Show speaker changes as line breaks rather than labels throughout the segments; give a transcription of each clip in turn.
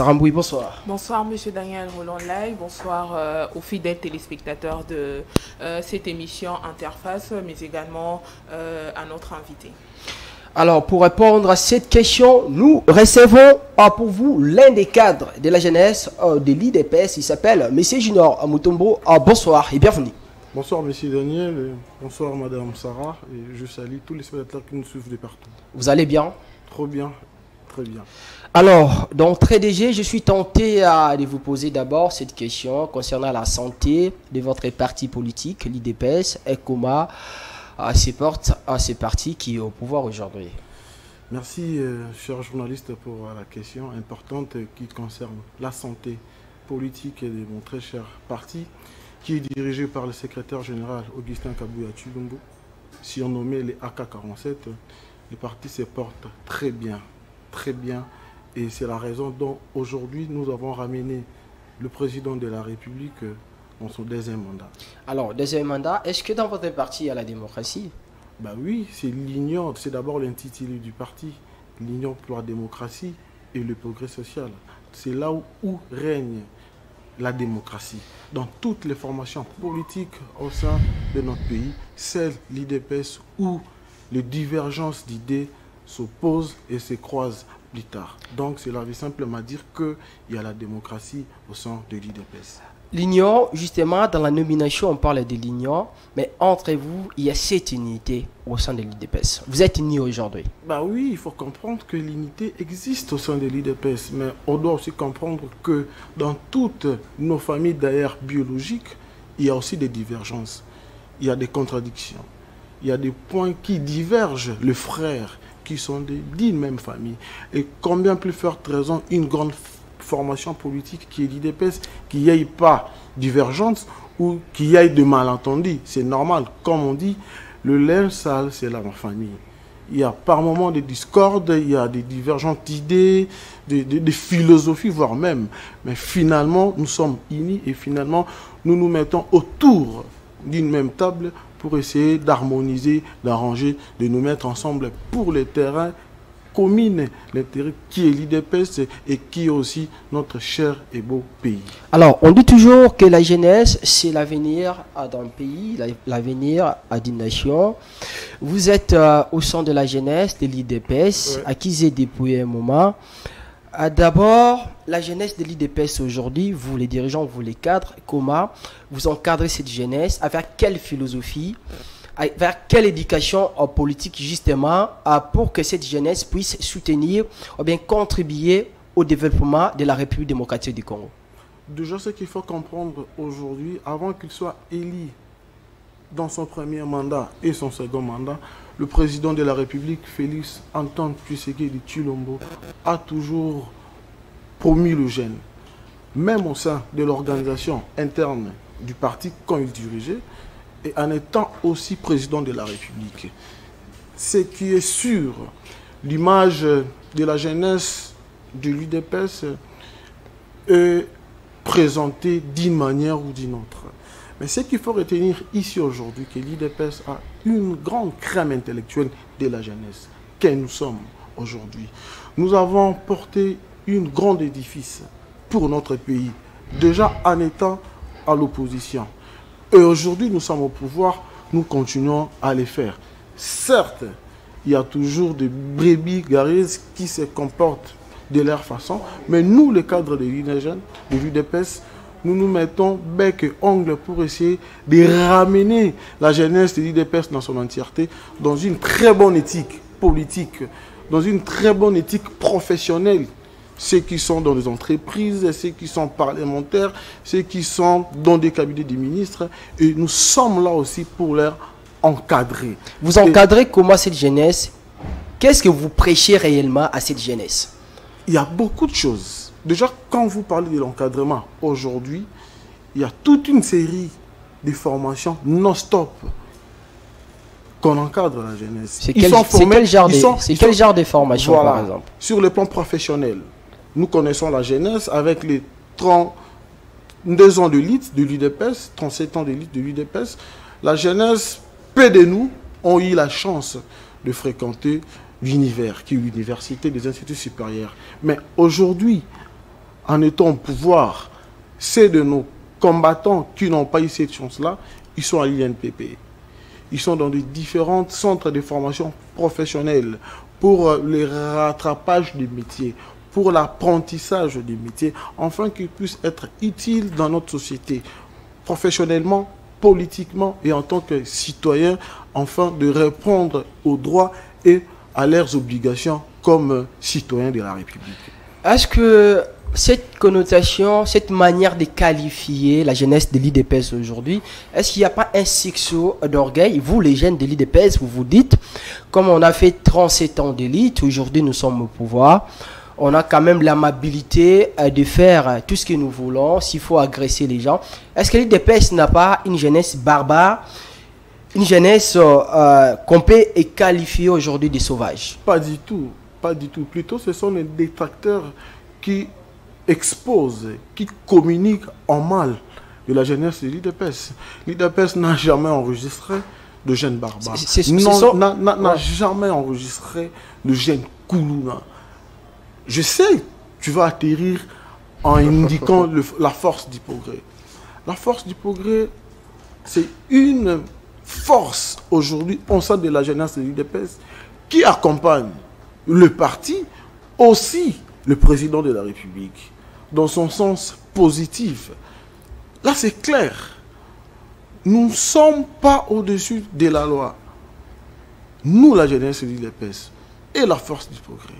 Saramboui, bonsoir.
Bonsoir, Monsieur Daniel Roland-Lay. Bonsoir aux fidèles téléspectateurs de cette émission Interface, mais également à notre invité.
Alors, pour répondre à cette question, nous recevons pour vous l'un des cadres de la jeunesse de l'IDPS. Il s'appelle M. Junior Mutombo. Bonsoir et bienvenue.
Bonsoir, Monsieur Daniel. Et bonsoir, Madame Sarah. Et je salue tous les spectateurs qui nous suivent de partout.
Vous allez bien?
Trop bien, très bien.
Alors, dans TréDG, je suis tenté de vous poser d'abord cette question concernant la santé de votre parti politique, l'IDPS, et comment se porte à ces partis qui est au pouvoir aujourd'hui.
Merci, cher journaliste, pour la question importante qui concerne la santé politique de mon très cher parti, qui est dirigé par le secrétaire général Augustin Kabouya Tshilombo, surnommé les AK-47. Le parti se porte très bien, et c'est la raison dont aujourd'hui nous avons ramené le président de la République dans son deuxième mandat. Alors,
deuxième mandat, est-ce que dans votre parti il y a la démocratie?
Ben oui, c'est l'union, c'est d'abord l'intitulé du parti, l'union pour la démocratie et le progrès social. C'est là où règne la démocratie. Dans toutes les formations politiques au sein de notre pays, c'est l'IDPS où les divergences d'idées s'opposent et se croisent plus tard. Donc cela veut simplement dire qu'il y a la démocratie au sein de l'IDPS.
L'union, justement, dans la nomination, on parle de l'union, mais entre vous, il y a cette unité au sein de l'IDPS. Vous êtes unis aujourd'hui.
Bah oui, il faut comprendre que l'unité existe au sein de l'IDPS, mais on doit aussi comprendre que dans toutes nos familles d'ailleurs biologiques, il y a aussi des divergences, il y a des contradictions, il y a des points qui divergent, les frères qui sont d'une même famille. Et combien plus forte raison une grande formation politique qui est l'IDPS, qu'il n'y ait pas divergence ou qu'il y ait de malentendus. C'est normal. Comme on dit, le linge sale, c'est la famille. Il y a par moments des discordes, il y a des divergences d'idées, des philosophies, voire même. Mais finalement, nous sommes unis et finalement, nous nous mettons autour d'une même table pour essayer d'harmoniser, d'arranger, de nous mettre ensemble pour les terrains commune, l'intérêt qui est l'IDPS et qui est aussi notre cher et beau pays.
Alors, on dit toujours que la jeunesse, c'est l'avenir d'un pays, l'avenir d'une nation. Vous êtes au sein de la jeunesse de l'IDPS, ouais, à qui j'ai depuis un moment. D'abord, la jeunesse de l'IDPS aujourd'hui, vous les dirigeants, vous les cadres, comment vous encadrez cette jeunesse, avec quelle philosophie, vers quelle éducation politique justement pour que cette jeunesse puisse soutenir ou bien contribuer au développement de la République démocratique du Congo?
Déjà, ce qu'il faut comprendre aujourd'hui, avant qu'il soit élu dans son premier mandat et son second mandat, le président de la République, Félix Antoine Tshisekedi Tshilombo, a toujours promu le jeune. Même au sein de l'organisation interne du parti quand il dirigeait, et en étant aussi président de la République. Ce qui est sûr, l'image de la jeunesse de l'UDPS est présentée d'une manière ou d'une autre. Mais ce qu'il faut retenir ici aujourd'hui, que l'UDPS a une grande crème intellectuelle de la jeunesse, que nous sommes aujourd'hui. Nous avons porté une grande édifice pour notre pays, déjà en étant à l'opposition. Et aujourd'hui, nous sommes au pouvoir, nous continuons à les faire. Certes, il y a toujours des brebis garaises qui se comportent de leur façon, mais nous, les cadres de l'UDPS, nous nous mettons bec et ongle pour essayer de ramener la jeunesse de l'UDPS dans son entièreté, dans une très bonne éthique politique, dans une très bonne éthique professionnelle. Ceux qui sont dans les entreprises, ceux qui sont parlementaires, ceux qui sont dans des cabinets des ministres. Et nous sommes là aussi pour leur encadrer.
Vous encadrez comment cette jeunesse? Qu'est-ce que vous prêchez réellement à cette jeunesse?
Il y a beaucoup de choses. Déjà, quand vous parlez de l'encadrement, aujourd'hui, il y a toute une série de formations non-stop qu'on encadre la jeunesse.
C'est quel genre de formation,
voilà,
par exemple?
Sur le plan professionnel. Nous connaissons la jeunesse avec les 32 ans de l'élite de l'UDPS, 37 ans de l'élite de l'UDPS. La jeunesse, peu de nous ont eu la chance de fréquenter l'univers, qui est l'université des instituts supérieurs. Mais aujourd'hui, en étant au pouvoir, c'est de nos combattants qui n'ont pas eu cette chance-là, ils sont à l'INPP. Ils sont dans des différents centres de formation professionnelle pour le rattrapage des métiers, pour l'apprentissage des métiers, afin qu'ils puissent être utiles dans notre société, professionnellement, politiquement et en tant que citoyens, afin de répondre aux droits et à leurs obligations comme citoyens de la République.
Est-ce que cette connotation, cette manière de qualifier la jeunesse de l'IDPS aujourd'hui, est-ce qu'il n'y a pas un sursaut d'orgueil? Vous, les jeunes de l'IDPS, vous vous dites, comme on a fait 37 ans d'élite, aujourd'hui nous sommes au pouvoir, on a quand même l'amabilité de faire tout ce que nous voulons, s'il faut agresser les gens. Est-ce que l'IDPS n'a pas une jeunesse barbare, une jeunesse qu'on peut qualifier aujourd'hui de sauvage?
Pas du tout, pas du tout. Plutôt, ce sont les détracteurs qui exposent, qui communiquent en mal de la jeunesse de l'IDPS. L'IDPS n'a jamais enregistré de jeunes barbares. N'a jamais enregistré de jeunes Koulouna. Je sais, tu vas atterrir en indiquant la force du progrès. La force du progrès, c'est une force aujourd'hui au sein de la jeunesse de l'UDPS qui accompagne le parti, aussi le président de la République, dans son sens positif. Là, c'est clair. Nous ne sommes pas au-dessus de la loi. Nous, la jeunesse de l'UDPS, et la force du progrès.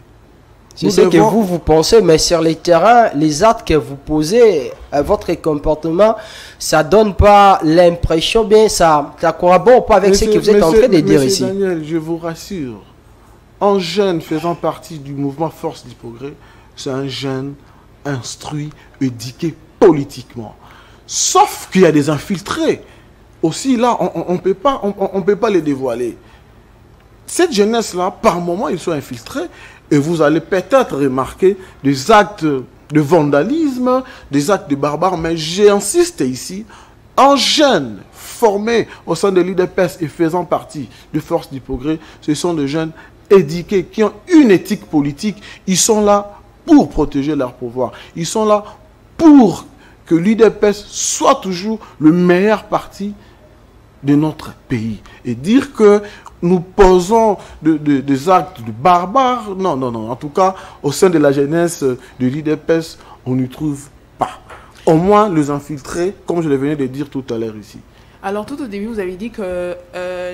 C'est ce que vous pensez, mais sur les terrains, les actes que vous posez, votre comportement, ça donne pas l'impression, bien ça corrobore pas avec ce que vous êtes en train de dire ici.
Daniel, je vous rassure, un jeune faisant partie du mouvement Force du Progrès, c'est un jeune instruit, éduqué politiquement. Sauf qu'il y a des infiltrés. Aussi là, on peut pas les dévoiler. Cette jeunesse-là, par moment, ils sont infiltrés. Et vous allez peut-être remarquer des actes de vandalisme, des actes de barbares. Mais j'insiste ici, un jeune formé au sein de l'IDPS et faisant partie de Force du Progrès, ce sont des jeunes éduqués qui ont une éthique politique. Ils sont là pour protéger leur pouvoir. Ils sont là pour que l'IDPS soit toujours le meilleur parti de notre pays. Et dire que nous posons des actes de barbares, non, non, non. En tout cas, au sein de la jeunesse de l'IDPS, on n'y trouve pas. Au moins, les infiltrés, comme je le venais de dire tout à l'heure ici.
Alors, tout au début, vous avez dit que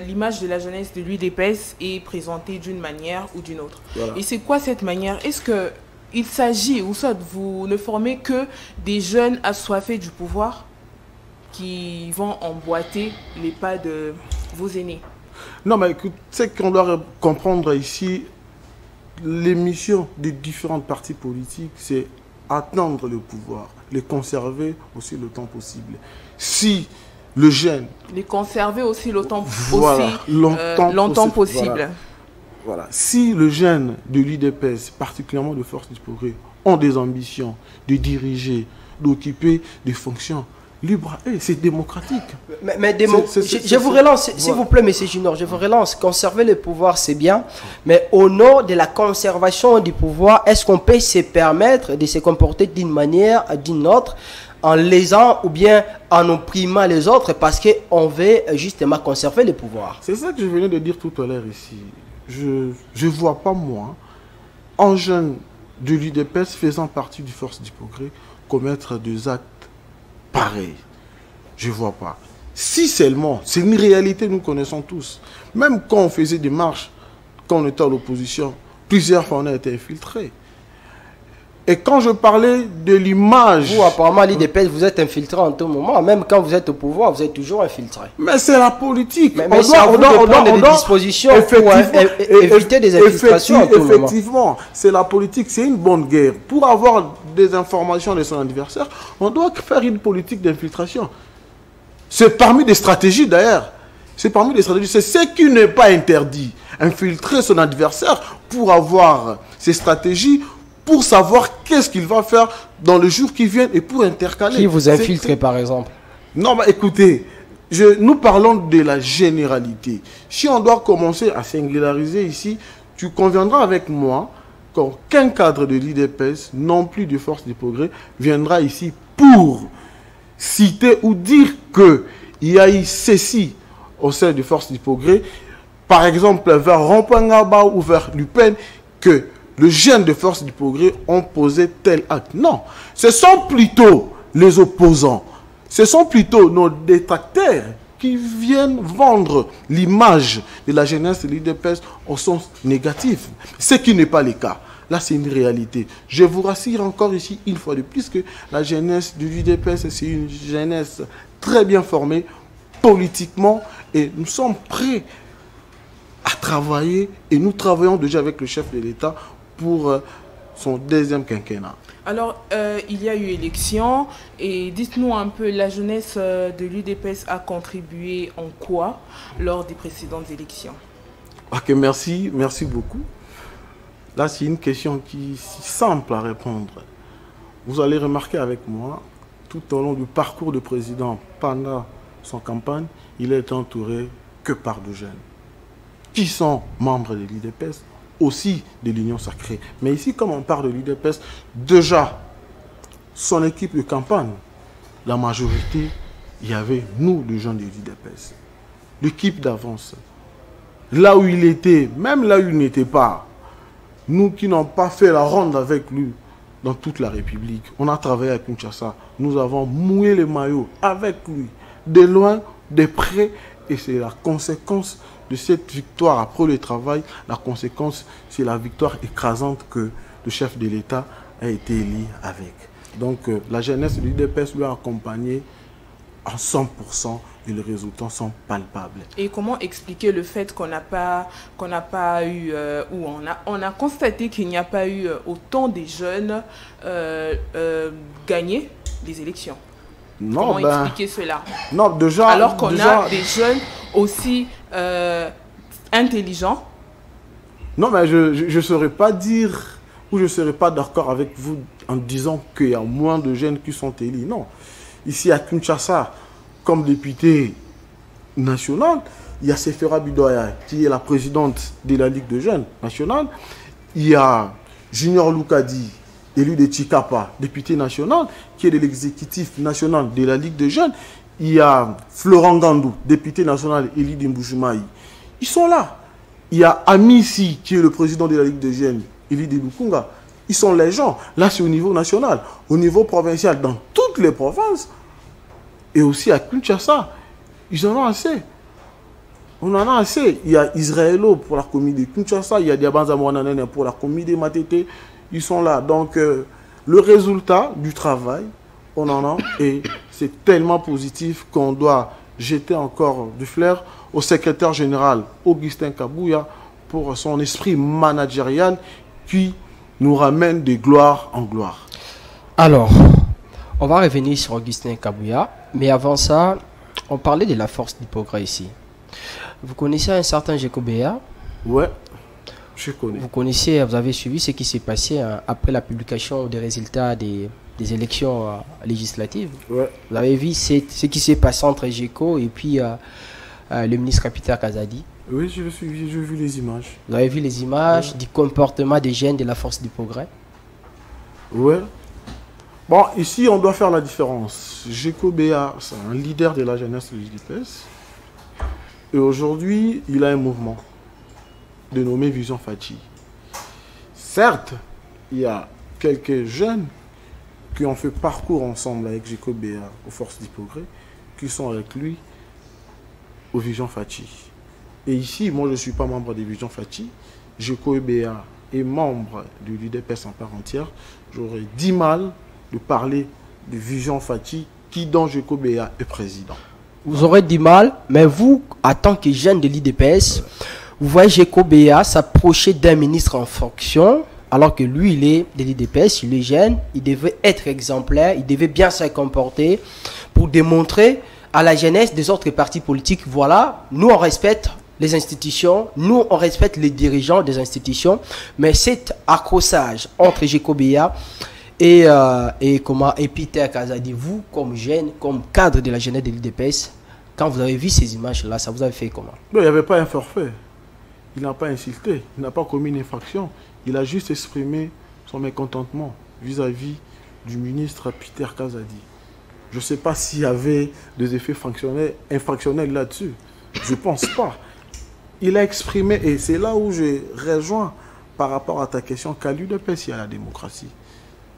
l'image de la jeunesse de l'UDPS est présentée d'une manière ou d'une autre. Voilà. Et c'est quoi cette manière? Est-ce qu'il s'agit, ou soit vous ne formez que des jeunes assoiffés du pouvoir qui vont emboîter les pas de vos aînés?
Non, mais c'est qu'on doit comprendre ici, les missions des différentes partis politiques, c'est attendre le pouvoir, les conserver aussi le temps possible. Si le jeune...
Les conserver aussi longtemps possible.
Voilà. Si le jeune de l'IDPS, particulièrement de Force du Progrès, ont des ambitions de diriger, d'occuper des fonctions, libre, c'est démocratique.
Je vous relance, s'il vous plaît, M. Junior, je vous relance. Conserver le pouvoir, c'est bien, mais au nom de la conservation du pouvoir, est-ce qu'on peut se permettre de se comporter d'une manière ou d'une autre en lésant ou bien en opprimant les autres parce qu'on veut justement conserver le pouvoir?
C'est ça que je venais de dire tout à l'heure ici. Je ne vois pas, moi, un jeune de l'UDPS faisant partie du Force du Progrès commettre des actes pareil, je ne vois pas. Si seulement, c'est une réalité, nous connaissons tous. Même quand on faisait des marches, quand on était à l'opposition, plusieurs fois on a été infiltrés. Et quand je parlais de l'image...
Vous, apparemment, l'IDPS, vous êtes infiltré en tout moment. Même quand vous êtes au pouvoir, vous êtes toujours infiltré.
Mais c'est la politique.
Mais on doit prendre des dispositions pour éviter des infiltrations en tout moment.
Effectivement, c'est la politique, c'est une bonne guerre. Pour avoir des informations de son adversaire, on doit faire une politique d'infiltration. C'est parmi des stratégies d'ailleurs. C'est parmi des stratégies. C'est ce qui n'est pas interdit. Infiltrer son adversaire pour avoir ces stratégies, pour savoir qu'est-ce qu'il va faire dans le jour qui vient et pour intercaler.
Qui vous infiltre par exemple?
Non, mais écoutez, nous parlons de la généralité. Si on doit commencer à singulariser ici, tu conviendras avec moi qu'aucun cadre de l'IDPS, non plus de Force du Progrès, viendra ici pour citer ou dire qu'il y a eu ceci au sein de Force du Progrès, par exemple vers Rampangaba ou vers Lupin, que les jeunes de Force du Progrès ont posé tel acte. Non, ce sont plutôt les opposants, ce sont plutôt nos détracteurs qui viennent vendre l'image de la jeunesse de l'IDPS au sens négatif, ce qui n'est pas le cas. Là, c'est une réalité. Je vous rassure encore ici, une fois de plus, que la jeunesse de l'UDPS, c'est une jeunesse très bien formée politiquement, et nous sommes prêts à travailler, et nous travaillons déjà avec le chef de l'État pour son deuxième quinquennat.
Alors, il y a eu élection, et dites-nous un peu, la jeunesse de l'UDPS a contribué en quoi lors des précédentes élections?
Ok, merci beaucoup. Là, c'est une question qui est si simple à répondre. Vous allez remarquer avec moi, tout au long du parcours du président pendant son campagne, il est entouré que par de jeunes qui sont membres de l'UDPS, aussi de l'Union Sacrée. Mais ici, comme on parle de l'UDPS, déjà, son équipe de campagne, la majorité, il y avait nous, les gens de l'UDPS. L'équipe d'avance. Là où il était, même là où il n'était pas, nous qui n'avons pas fait la ronde avec lui dans toute la République, on a travaillé à Kinshasa, nous avons mouillé les maillots avec lui, de loin, de près, et c'est la conséquence de cette victoire après le travail. La conséquence, c'est la victoire écrasante que le chef de l'État a été élu avec. Donc la jeunesse de l'UDPS lui a accompagné à 100%, et les résultats sont palpables. Et
comment expliquer le fait qu'on n'a pas eu, ou on a constaté qu'il n'y a pas eu autant de jeunes gagner les élections?
Non,
comment expliquer cela?
Non, déjà,
alors qu'on a des jeunes aussi intelligents.
Non, mais je ne saurais pas dire, ou je ne serais pas d'accord avec vous en disant qu'il y a moins de jeunes qui sont élus. Non. Ici à Kinshasa, comme député national, il y a Sefera Bidoya, qui est la présidente de la Ligue de jeunes nationale. Il y a Junior Loukadi, élu de Chikapa, député national, qui est de l'exécutif national de la Ligue de jeunes. Il y a Florent Gandou, député national, élu de Mboujumaï. Ils sont là. Il y a Amissi, qui est le président de la Ligue de jeunes, élu de Lukunga. Ils sont les gens. Là, c'est au niveau national. Au niveau provincial, dans toutes les provinces, et aussi à Kinshasa, ils en ont assez. On en a assez. Il y a Israélo pour la commune de Kinshasa, il y a Diabanza Mouananene pour la commune de Matete. Ils sont là. Donc, le résultat du travail, on en a, et c'est tellement positif qu'on doit jeter encore du flair au secrétaire général Augustin Kabouya pour son esprit managérial qui nous ramène de gloire en gloire.
Alors, on va revenir sur Augustin Kabouya, mais avant ça, on parlait de la force du progrès ici. Vous connaissez un certain Jekobea?
Ouais, je connais.
Vous connaissez, vous avez suivi ce qui s'est passé après la publication des résultats des élections législatives.
Ouais.
Vous avez vu ce qui s'est passé entre Jeko et puis le ministre Peter Kazadi?
Oui, j'ai vu les images.
Vous avez vu les images du comportement des jeunes de la force du progrès?
Ouais. Bon, ici, on doit faire la différence. Jeko Béa, c'est un leader de la jeunesse de l'UDPS. Et aujourd'hui, il a un mouvement dénommé Vision Fachi. Certes, il y a quelques jeunes qui ont fait parcours ensemble avec Jeko Béa aux Forces du Progrès, qui sont avec lui au Vision Fachi. Et ici, moi, je ne suis pas membre de Vision Fachi. Jeko Béa est membre de l'UDPS en part entière. J'aurais 10 mal de parler de Vision Fachi, qui dont Jeko Béa est président.
Vous aurez du mal, mais vous, en tant que jeune de l'IDPS, vous voyez Jeko Béa s'approcher d'un ministre en fonction, alors que lui, il est de l'IDPS, il est jeune, il devait être exemplaire, il devait bien se comporter pour démontrer à la jeunesse des autres partis politiques, voilà, nous on respecte les institutions, nous on respecte les dirigeants des institutions, mais cet accrochage entre Jeko Béa et Peter Kazadi, vous comme jeune, comme cadre de la jeunesse de l'IDPS, quand vous avez vu ces images-là, ça vous a fait comment?
Non, il n'y avait pas un forfait. il n'a pas insulté, il n'a pas commis une infraction. Il a juste exprimé son mécontentement vis-à-vis du ministre Peter Kazadi. Je ne sais pas s'il y avait des effets infractionnels là-dessus. Je ne pense pas. Il a exprimé, et c'est là où je rejoins par rapport à ta question, qu'à l'UDPS, il y a la démocratie.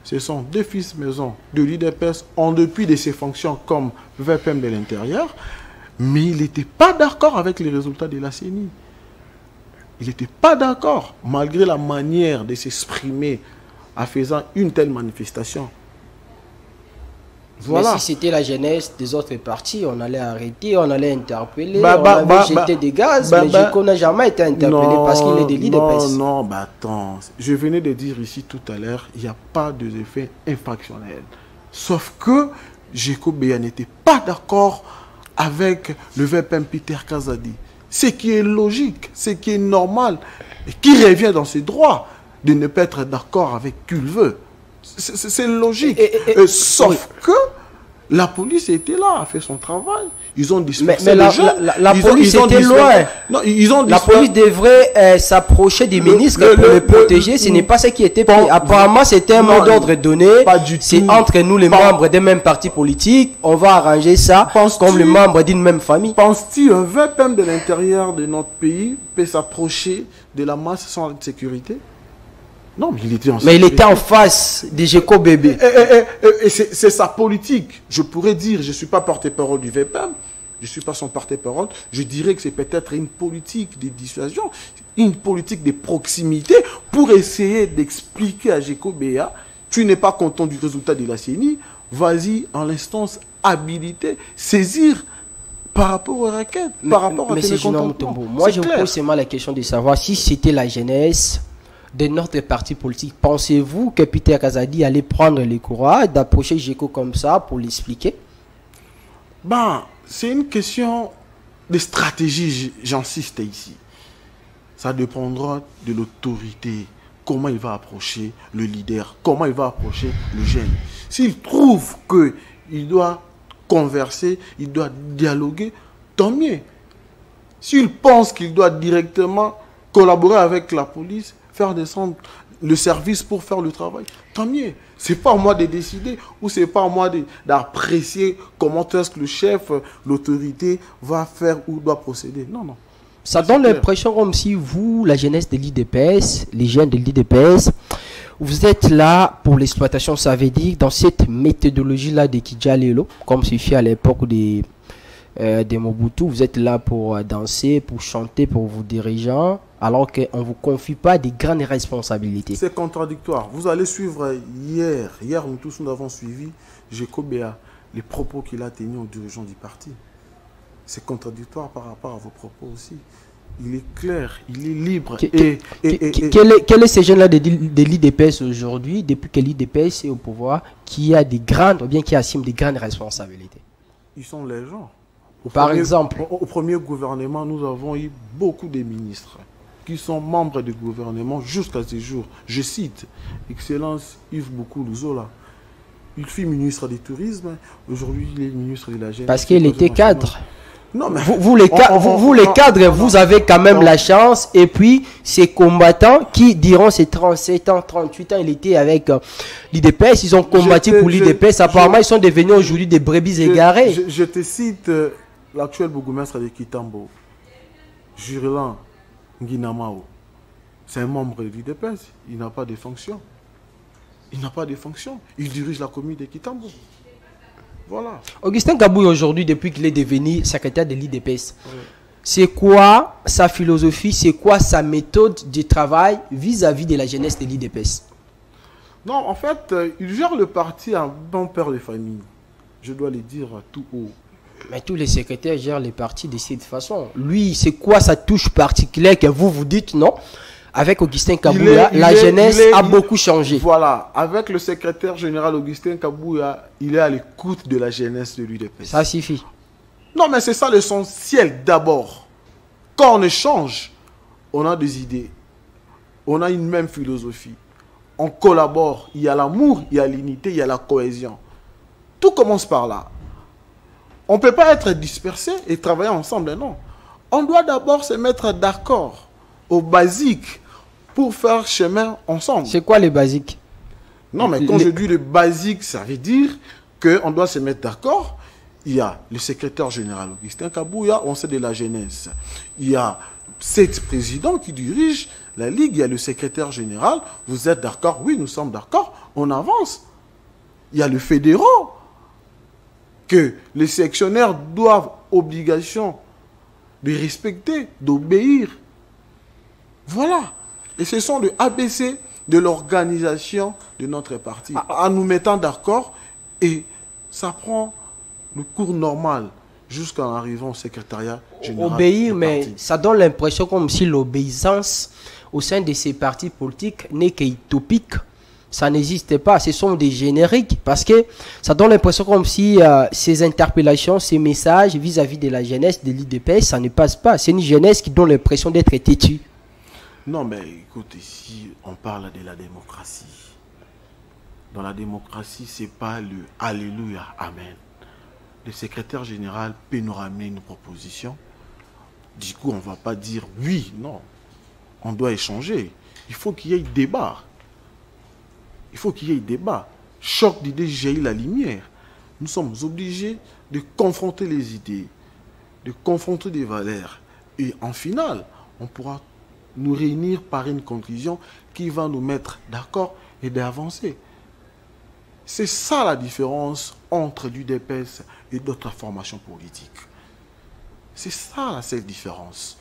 Ce sont deux fils maison de l'UDPS en dépit de ses fonctions comme VPM de l'intérieur, mais il n'était pas d'accord avec les résultats de la CENI. Il n'était pas d'accord, malgré la manière de s'exprimer en faisant une telle manifestation.
Voilà. Mais si c'était la jeunesse des autres partis, on allait arrêter, on allait interpeller, on allait jeter des gaz, mais Géco n'a jamais été interpellé parce qu'il est de l'IDPS.
Non, attends. Je venais de dire ici tout à l'heure, il n'y a pas d'effet infractionnel. Sauf que Géco Béa n'était pas d'accord avec le VPM Peter Kazadi. Ce qui est logique, ce qui est normal, et qui revient dans ses droits de ne pas être d'accord avec qui il veut. C'est logique. Sauf que la police était là, a fait son travail. Ils ont dispersé les gens.
La police était loin.
Non, ils ont
la police devrait s'approcher des ministres pour les protéger. Ce n'est pas ce qui était pris. Apparemment, c'était un mot d'ordre donné. C'est entre nous, les membres des mêmes partis politiques. On va arranger ça comme les membres d'une même famille.
Penses-tu un VPM de l'intérieur de notre pays peut s'approcher de la masse sans sécurité? Non, mais il était en
Mais il était en face des Géco bébé.
Et c'est sa politique. Je pourrais dire, je ne suis pas porte-parole du VPM, je ne suis pas son porte-parole. Je dirais que c'est peut-être une politique de dissuasion, une politique de proximité pour essayer d'expliquer à Géco Béa, tu n'es pas content du résultat de la CENI, vas-y en l'instance habilitée, saisir par rapport aux requêtes, par rapport à tes mécontentements.
Moi, je vous pose seulement la question de savoir si c'était la jeunesse de notre parti politique. Pensez-vous que Peter Kazadi allait prendre le courage d'approcher Géco comme ça pour l'expliquer?
C'est une question de stratégie, j'insiste ici. Ça dépendra de l'autorité, comment il va approcher le leader, comment il va approcher le jeune. S'il trouve qu'il doit converser, il doit dialoguer, tant mieux. S'il pense qu'il doit directement collaborer avec la police, faire descendre le service pour faire le travail, tant mieux. C'est pas à moi de décider ou c'est pas à moi d'apprécier comment est-ce que le chef, l'autorité va faire ou doit procéder. Non, non.
Ça donne l'impression comme si vous, la jeunesse de l'IDPS, les jeunes de l'IDPS, vous êtes là pour l'exploitation. Ça veut dire dans cette méthodologie-là de Kidjalelo, comme c'est fait à l'époque des Mobutu, vous êtes là pour danser, pour chanter pour vos dirigeants, alors qu'on ne vous confie pas des grandes responsabilités.
C'est contradictoire. Vous allez suivre hier nous tous nous avons suivi Géco Béa, les propos qu'il a tenus aux dirigeants du parti. C'est contradictoire par rapport à vos propos aussi. Il est clair, il est libre.
Quel est ces jeunes-là de l'IDPS aujourd'hui, depuis que l'IDPS est au pouvoir, qui a des grandes, ou bien qui assument des grandes responsabilités?
Ils sont les gens.
Par exemple,
au premier gouvernement, nous avons eu beaucoup de ministres qui sont membres du gouvernement jusqu'à ce jour. Je cite Excellence Yves Boukou Louzola. Il fut ministre du tourisme, aujourd'hui il est ministre de la jeunesse.
Parce qu'il était cadre.
Non, mais
vous les cadres, vous avez quand même la chance. Et puis, ces combattants qui, durant ces 37 ans, 38 ans, il était avec l'IDPS, ils ont combattu pour l'IDPS. Apparemment, ils sont devenus aujourd'hui des brebis égarées.
Je te cite l'actuel bourgmestre de Kitambo, Jurlan Nguinamao. C'est un membre de l'IDPS. Il n'a pas de fonction. Il n'a pas de fonction. Il dirige la commune de Kitambo. Voilà.
Augustin Kabouya, aujourd'hui, depuis qu'il est devenu secrétaire de l'IDPS, c'est quoi sa philosophie, c'est quoi sa méthode de travail vis-à-vis de la jeunesse de l'IDPS?
Non, en fait, il gère le parti en bon père de famille. Je dois le dire tout haut.
Mais tous les secrétaires gèrent les partis de cette façon. Lui, c'est quoi sa touche particulière que vous dites non? Avec Augustin Kabouya, la jeunesse a beaucoup changé.
Voilà, avec le secrétaire général Augustin Kabouya, il est à l'écoute de la jeunesse de l'UDPS.
Ça suffit.
Non, mais c'est ça l'essentiel d'abord. Quand on échange, on a des idées. On a une même philosophie. On collabore. Il y a l'amour, il y a l'unité, il y a la cohésion. Tout commence par là. On ne peut pas être dispersé et travailler ensemble, non. On doit d'abord se mettre d'accord aux basiques pour faire chemin ensemble.
C'est quoi les basiques?
Non, mais quand je dis les basiques, ça veut dire qu'on doit se mettre d'accord. Il y a le secrétaire général Augustin Kabouya, on sait de la jeunesse. Il y a 7 présidents qui dirigent la Ligue, il y a le secrétaire général. Vous êtes d'accord? Oui, nous sommes d'accord, on avance. Il y a le fédéraux, que les sectionnaires doivent obligation de respecter, d'obéir. Voilà. Et ce sont les ABC de l'organisation de notre parti. En nous mettant d'accord, et ça prend le cours normal jusqu'en arrivant au secrétariat général.
Obéir, mais ça donne l'impression comme si l'obéissance au sein de ces partis politiques n'est qu'utopique. Ça n'existe pas, ce sont des génériques, parce que ça donne l'impression comme si ces interpellations, ces messages vis-à-vis de la jeunesse de l'IDPS, ça ne passe pas. C'est une jeunesse qui donne l'impression d'être têtue.
Non, mais écoute, ici, on parle de la démocratie. Dans la démocratie, ce n'est pas le Alléluia, Amen. Le secrétaire général peut nous ramener une proposition. Du coup, on ne va pas dire oui, non. On doit échanger. Il faut qu'il y ait débat. Il faut qu'il y ait débat. Choc d'idées jaillit la lumière. Nous sommes obligés de confronter les idées, de confronter des valeurs. Et en finale, on pourra nous réunir par une conclusion qui va nous mettre d'accord et d'avancer. C'est ça la différence entre l'UDPS et d'autres formations politiques. C'est ça la seule différence.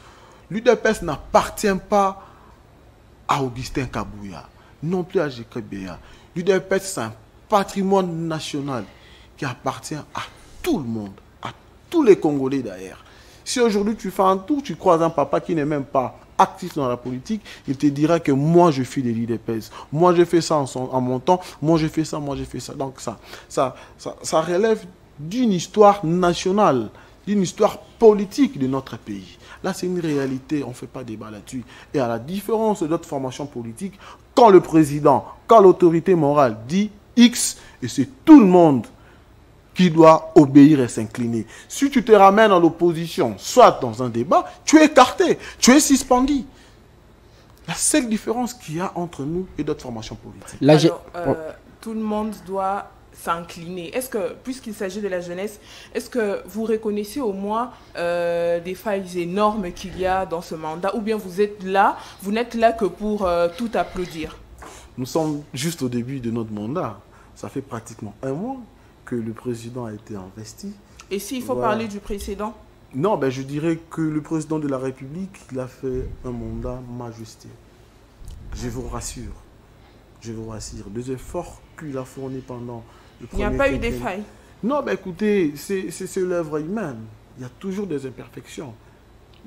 L'UDPS n'appartient pas à Augustin Kabouya, non plus à Jekebea. L'UDPS, c'est un patrimoine national qui appartient à tout le monde, à tous les Congolais d'ailleurs. Si aujourd'hui tu fais un tour, tu croises un papa qui n'est même pas actif dans la politique, il te dira que moi je suis de l'UDPS, moi je fais ça en mon temps, moi je fais ça, moi je fais ça. Donc ça relève d'une histoire nationale, d'une histoire politique de notre pays. Là c'est une réalité, on ne fait pas débat là-dessus. Et à la différence d'autres formations politiques, quand le président, quand l'autorité morale dit X, et c'est tout le monde qui doit obéir et s'incliner. Si tu te ramènes à l'opposition, soit dans un débat, tu es écarté, tu es suspendu. La seule différence qu'il y a entre nous et d'autres formations politiques.
Alors, tout le monde doit s'incliner. Est-ce que, puisqu'il s'agit de la jeunesse, est-ce que vous reconnaissez au moins des failles énormes qu'il y a dans ce mandat, ou bien vous êtes là, vous n'êtes là que pour tout applaudir?
Nous sommes juste au début de notre mandat. Ça fait pratiquement un mois que le président a été investi.
Et s'il faut parler du précédent?
Non, ben je dirais que le président de la République, il a fait un mandat majestueux. Je vous rassure. Je vous rassure. Les efforts qu'il a fournis pendant le premier
Il n'y a pas eu des failles?
Non, ben écoutez, c'est l'œuvre humaine. Il y a toujours des imperfections.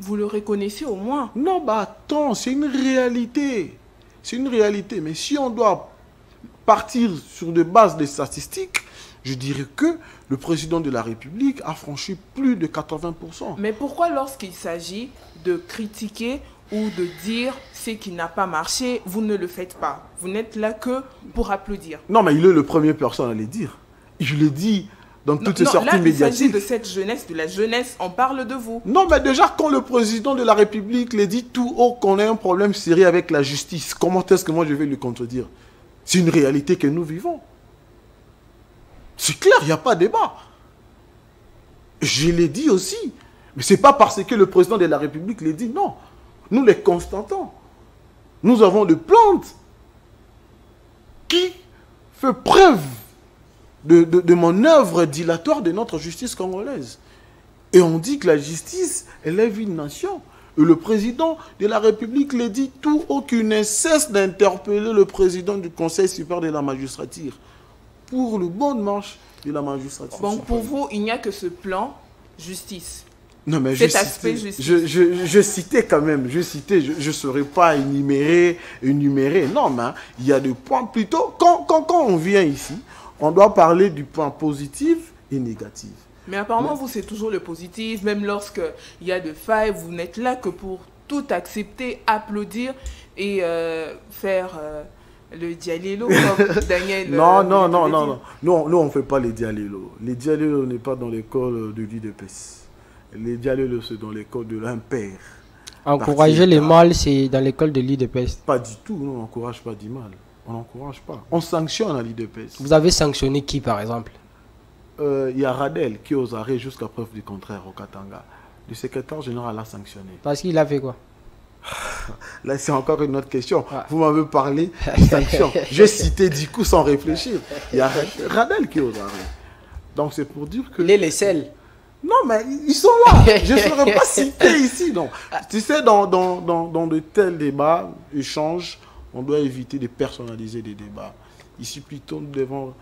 Vous le reconnaissez au moins?
Non, bah attends, c'est une réalité. C'est une réalité. Mais si on doit partir sur des bases de statistiques, je dirais que le président de la République a franchi plus de 80%.
Mais pourquoi lorsqu'il s'agit de critiquer ou de dire ce qui n'a pas marché, vous ne le faites pas? Vous n'êtes là que pour applaudir.
Non, mais il est le premier personne à le dire. Je l'ai dit dans toutes ces sorties médiatiques.
Il s'agit de cette jeunesse, de la jeunesse, on parle de vous.
Non, mais déjà, quand le président de la République le dit tout haut qu'on a un problème sérieux avec la justice, comment est-ce que moi je vais le contredire? C'est une réalité que nous vivons. C'est clair, il n'y a pas de débat. Je l'ai dit aussi. Mais ce n'est pas parce que le président de la République l'a dit, non. Nous les constatons. Nous avons des plaintes qui font preuve de manœuvres dilatoires de notre justice congolaise. Et on dit que la justice élève une nation. Et le président de la République l'a dit tout haut qu'il ne cesse d'interpeller le président du Conseil supérieur de la magistrature pour le bon marche de la magistrature.
Donc pour vous, il n'y a que ce plan justice.
Non, mais
cet aspect justice.
Je citais quand même, je ne saurais pas énumérer. Non, mais il y a des points plutôt. Quand on vient ici, on doit parler du point positif et négatif.
Mais apparemment, vous, c'est toujours le positif. Même lorsqu'il y a des failles, vous n'êtes là que pour tout accepter, applaudir et faire le dialélo comme Daniel.
Non. Nous, on ne fait pas les dialélos. Les dialélos n'est pas dans l'école de l'UDPS. Les dialélos, c'est dans l'école de l'impair.
Encourager les mâles, c'est dans l'école de l'IDPS?
Pas du tout, on n'encourage pas du mal. On n'encourage pas. On sanctionne à l'IDPS.
Vous avez sanctionné qui, par exemple?
Il y a Radel qui est aux arrêts jusqu'à preuve du contraire au Katanga. Le secrétaire général a sanctionné.
Parce qu'il a fait quoi?
Là, c'est encore une autre question. Ah. Vous m'avez parlé de sanctions. J'ai cité du coup sans réfléchir. Il y a Radel qui est aux arrêts. Donc c'est pour dire que...
Les selles.
Non, mais ils sont là. Je ne serais pas cité ici. Donc. Tu sais, dans de tels débats, échanges, on doit éviter de personnaliser des débats. Ici, plutôt, nous devons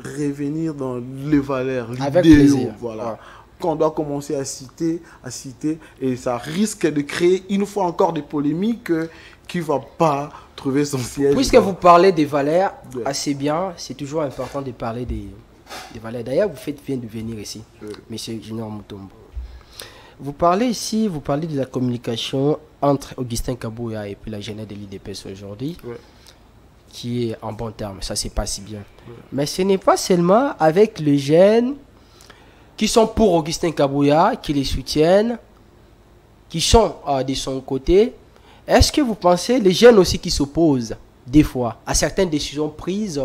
revenir dans les valeurs, l'idéal. Voilà. Ouais. Qu'on doit commencer à citer, et ça risque de créer une fois encore des polémiques qui ne vont pas trouver son siège.
Puisque vous parlez des valeurs, assez bien, c'est toujours important de parler des valeurs. D'ailleurs, vous faites bien de venir ici, Monsieur Junior Mutombo. Vous parlez ici, vous parlez de la communication entre Augustin Kabouya et puis la jeunesse de l'IDPS aujourd'hui, qui est en bon terme, ça c'est pas si bien. Mais ce n'est pas seulement avec les jeunes qui sont pour Augustin Kabouya, qui les soutiennent, qui sont de son côté. Est-ce que vous pensez, les jeunes aussi qui s'opposent, des fois, à certaines décisions prises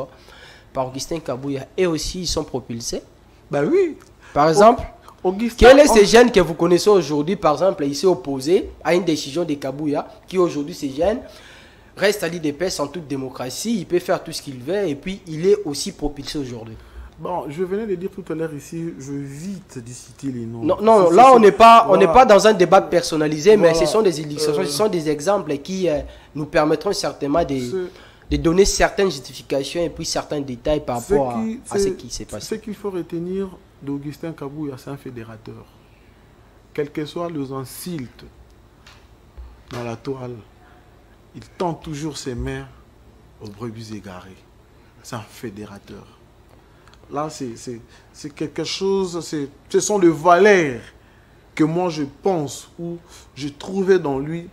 par Augustin Kabouya, et aussi ils sont propulsés?
Ben oui.
Par exemple, quels sont ces jeunes que vous connaissez aujourd'hui, par exemple, ils s'est opposé à une décision de Kabouya, qui aujourd'hui, ces jeunes, reste à l'IDPS en toute démocratie, il peut faire tout ce qu'il veut, et puis il est aussi propulsé aujourd'hui.
Bon, je venais de dire tout à l'heure ici, je vais vite de citer les noms.
Non, là on n'est pas, pas dans un débat personnalisé, mais ce sont des illustrations, ce sont des exemples qui nous permettront certainement de donner certaines justifications et puis certains détails par rapport à ce qui s'est passé.
Ce qu'il faut retenir d'Augustin Kabouya, c'est un fédérateur. Quels que soient les insultes dans la toile, il tend toujours ses mains aux brebis égarées. C'est un fédérateur. Là, c'est quelque chose, ce sont des valeurs que moi je pense ou je trouvais dans lui.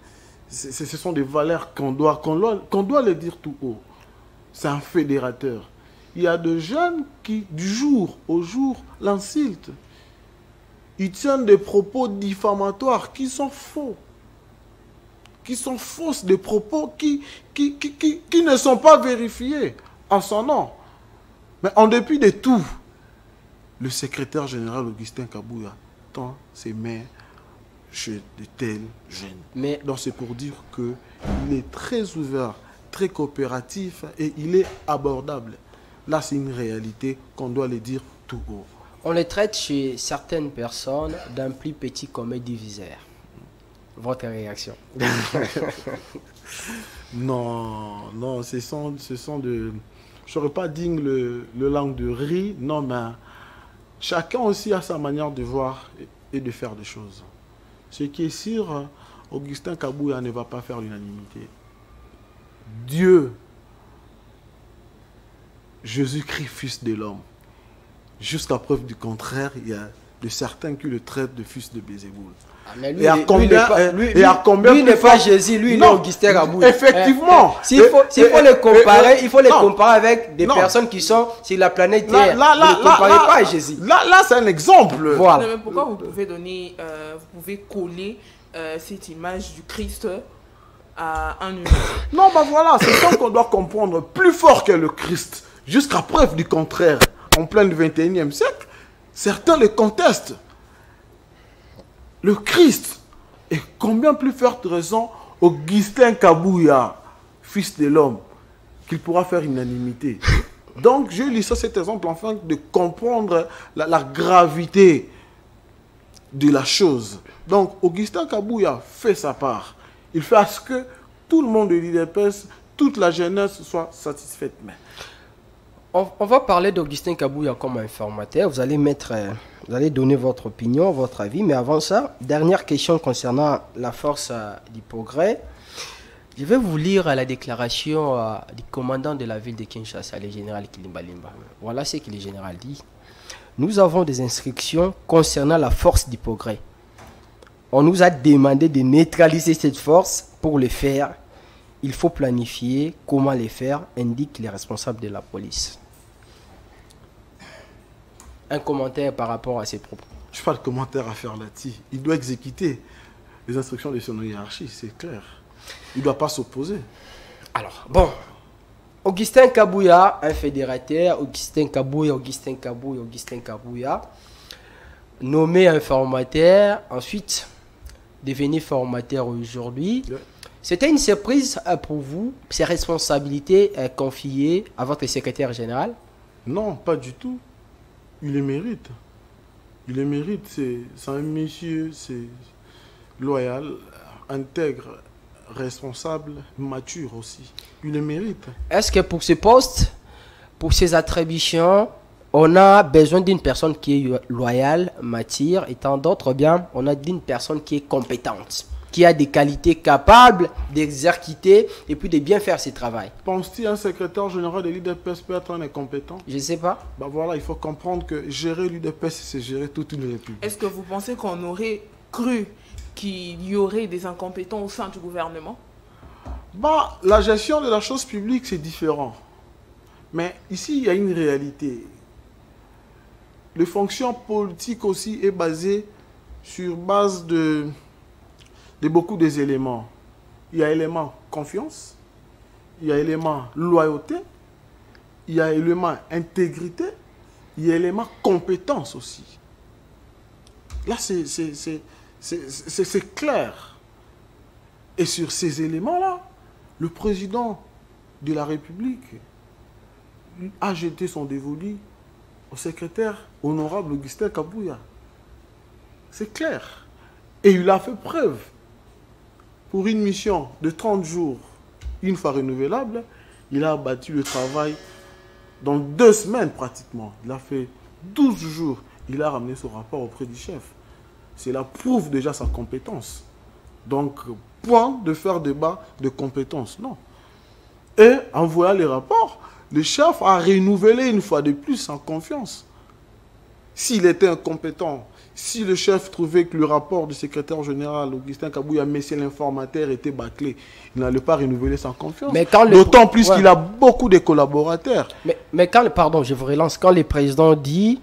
Ce sont des valeurs qu'on doit les dire tout haut. C'est un fédérateur. Il y a des jeunes qui, du jour au jour, l'insultent. Ils tiennent des propos diffamatoires qui sont faux. Qui sont fausses, des propos qui ne sont pas vérifiés en son nom. Mais en dépit de tout, le secrétaire général Augustin Kabouya tend ses mains chez de tels jeunes. Donc c'est pour dire qu'il est très ouvert, très coopératif et il est abordable. Là, c'est une réalité qu'on doit le dire tout haut.
On le traite chez certaines personnes d'un plus petit commun diviseur. Votre réaction?
Non, ce sont de... Je ne saurais pas dire le langue de riz, non, mais chacun aussi a sa manière de voir et de faire des choses. Ce qui est sûr, Augustin Kabouya ne va pas faire l'unanimité. Dieu, Jésus-Christ, fils de l'homme. Jusqu'à preuve du contraire, il y a de certains qui le traitent de fils de Bézéboul.
Ah, mais lui, lui n'est pas Jésus, lui il est Augustin Kabouya.
Effectivement.
S'il faut les comparer, il faut les comparer avec des personnes qui sont sur la planète Terre. Ne comparez pas à Jésus.
Là c'est un exemple.
Voilà. Mais pourquoi vous pouvez donner, vous pouvez coller cette image du Christ à un humain?
Non, ben voilà, c'est ça qu'on doit comprendre. Plus fort que le Christ, jusqu'à preuve du contraire, en plein 21e siècle, certains le contestent. Le Christ est combien plus forte raison Augustin Kabouya, fils de l'homme, qu'il pourra faire unanimité. Donc, je lis ça, cet exemple, afin de comprendre la gravité de la chose. Donc, Augustin Kabouya fait sa part. Il fait à ce que tout le monde de l'IDPS, toute la jeunesse soit satisfaite. Mais...
On va parler d'Augustin Kabouya comme informateur. Vous allez donner votre opinion, votre avis. Mais avant ça, dernière question concernant la force du progrès. Je vais vous lire la déclaration du commandant de la ville de Kinshasa, le général Kilimbalimba. Voilà ce que le général dit. Nous avons des instructions concernant la force du progrès. On nous a demandé de neutraliser cette force. Pour le faire, il faut planifier comment le faire, indiquent les responsables de la police. Un commentaire par rapport à ces propos?
Je n'ai pas de commentaire à faire là-dessus. Il doit exécuter. les instructions de son hiérarchie, c'est clair. Il ne doit pas s'opposer.
Alors, bon. Augustin Kabouya, un fédérateur, Augustin Kabouya, nommé informateur, ensuite devenu formateur aujourd'hui. Yeah. C'était une surprise pour vous, ces responsabilités confiées à votre secrétaire général?
Non, pas du tout. Il les mérite. Il les mérite. C'est un monsieur, c'est loyal, intègre, responsable, mature aussi. Il les mérite.
Est-ce que pour ce poste, pour ces attributions, on a besoin d'une personne qui est loyale, mature, et tant d'autres, bien, on a d'une personne qui est compétente, qui a des qualités capables d'exercer et puis de bien faire ses travail?
Pense-t-il un secrétaire général de l'UDPS peut être un incompétent?
Je ne sais pas.
Ben voilà, il faut comprendre que gérer l'UDPS, c'est gérer toute une république.
Est-ce que vous pensez qu'on aurait cru qu'il y aurait des incompétents au sein du gouvernement?
Bah, la gestion de la chose publique, c'est différent. Mais ici, il y a une réalité. Les fonctions politiques aussi est basée sur base de beaucoup des éléments. Il y a élément confiance, il y a élément loyauté, il y a élément intégrité, il y a élément compétence aussi. Là, c'est clair. Et sur ces éléments-là, le président de la République a jeté son dévolu au secrétaire honorable Augustin Kabouya. C'est clair. Et il a fait preuve. Pour une mission de 30 jours, une fois renouvelable, il a abattu le travail dans 2 semaines pratiquement. Il a fait 12 jours. Il a ramené son rapport auprès du chef. Cela prouve déjà sa compétence. Donc, point de faire débat de compétences, non. Et en voyant les rapports, le chef a renouvelé une fois de plus sa confiance. S'il était incompétent, si le chef trouvait que le rapport du secrétaire général Augustin Kabouya, messieurs l'informateur, était bâclé, il n'allait pas renouveler sa confiance. D'autant plus qu'il a beaucoup de collaborateurs.
Mais quand, pardon, je vous relance, quand le président lui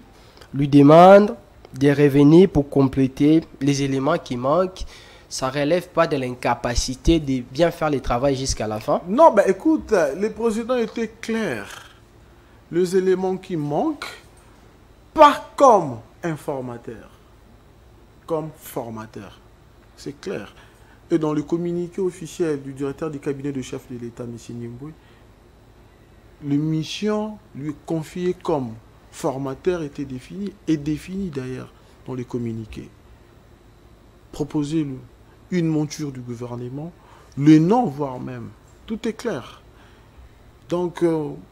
demande de revenir pour compléter les éléments qui manquent, ça ne relève pas de l'incapacité de bien faire le travail jusqu'à la fin?
Non, ben écoute, le président était clair. Les éléments qui manquent, pas comme informateur, comme formateur. C'est clair. Et dans le communiqué officiel du directeur du cabinet de chef de l'État, M. Niemboué, les missions lui confiées comme formateur étaient définies, et définies d'ailleurs dans le communiqué. Proposer une monture du gouvernement, le nom, voire même. Tout est clair. Donc,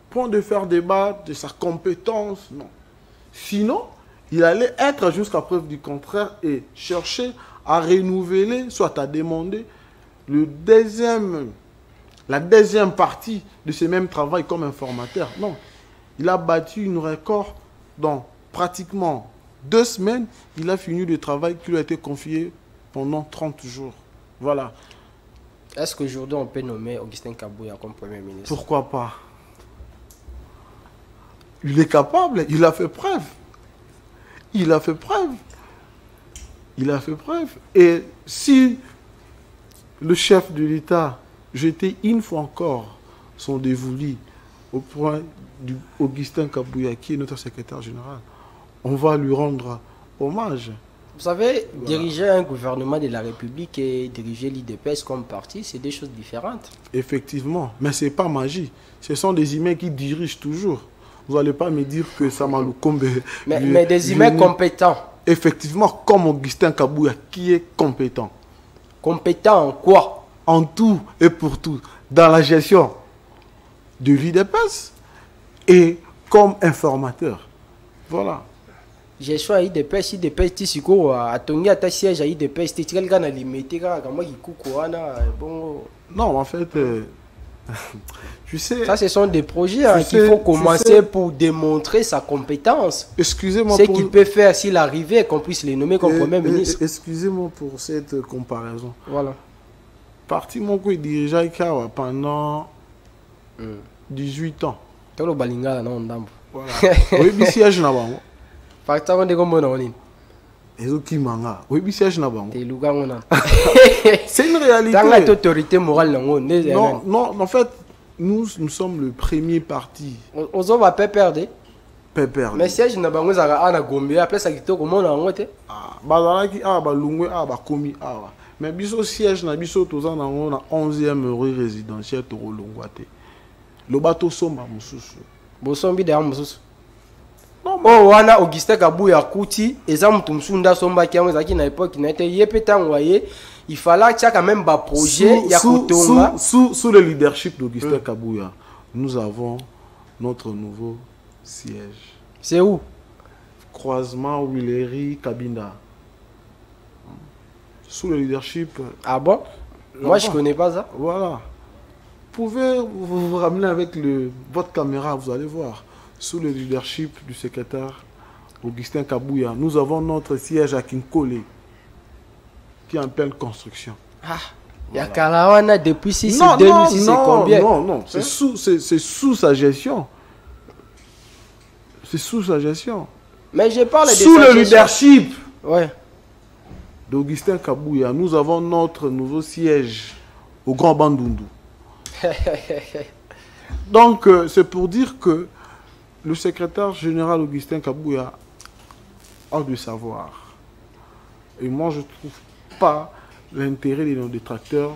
point de faire débat de sa compétence, non. Sinon, il allait être jusqu'à preuve du contraire et chercher à renouveler, soit à demander la deuxième partie de ce même travail comme informateur. Non, il a battu une record dans pratiquement 2 semaines. Il a fini le travail qui lui a été confié pendant 30 jours. Voilà.
Est-ce qu'aujourd'hui on peut nommer Augustin Kabouya comme Premier ministre?
Pourquoi pas? Il est capable, il a fait preuve. Il a fait preuve. Il a fait preuve. Et si le chef de l'État jetait une fois encore son dévolu au point d'Augustin Kabouya, qui est notre secrétaire général, on va lui rendre hommage.
Vous savez, voilà. Diriger un gouvernement de la République et diriger l'IDPS comme parti, c'est des choses différentes.
Effectivement, mais ce n'est pas magie. Ce sont des humains qui dirigent toujours. Vous n'allez pas me dire que ça m'a
mais des humains compétents.
Effectivement, comme Augustin Kabouya, qui est compétent.
Compétent en quoi?
En tout et pour tout. Dans la gestion de l'IDPS et comme informateur. Voilà.
J'ai choisi IDPS, Tissiko, à Tongi, à ta siège à IDPS, tu es le limité, bon.
Non, en fait, tu sais.
Ça, ce sont des projets qu'il faut commencer pour démontrer sa compétence.
Excusez-moi.
Ce qu'il peut faire s'il arrivait, qu'on puisse les nommer comme Premier ministre.
Excusez-moi pour cette comparaison.
Voilà.
Parti mon coup dirigeant Ikawa pendant 18 ans.
Voilà.
Oui, mais siège là-bas. ezokimanga oyebi siège na bango.
C'est
une réalité.
Dans la autorité morale
non, non, en fait nous sommes le premier parti.
On va pas perdre.
Mais
siège na bango za ana Gombe après ça kitoko mona ngote.
Bazalaki balungwe bakomi awa. Mais biso siège na biso toza na 11e rue résidentielle to Longwate. Le bateau somba mususu.
Bosombi de mususu. Oh wana Augustin Kabuya kuti eza mutu msunda somba kiamu zaki na époque na été yepeta ngwaye il fallait qu'il y ait quand même un projet
sous le leadership d'Augustin Kabuya. Nous avons notre nouveau siège.
C'est où?
Croisement Willery Kabinda. Sous le leadership.
Ah bon? Moi je connais pas ça.
Voilà. Vous pouvez vous ramener avec votre caméra, vous allez voir. Sous le leadership du secrétaire Augustin Kabuya, nous avons notre siège à Kinkole, qui est en pleine construction.
Ah, il y a Karawana depuis 6 2006, c'est combien?
Non, c'est sous sa gestion. C'est sous sa gestion.
Mais je parle de
sous le leadership
d'Augustin
Kabuya, nous avons notre nouveau siège au Grand Bandundu. Donc, c'est pour dire que le secrétaire général Augustin Kabuya a de savoir. Et moi, je ne trouve pas l'intérêt de nos détracteurs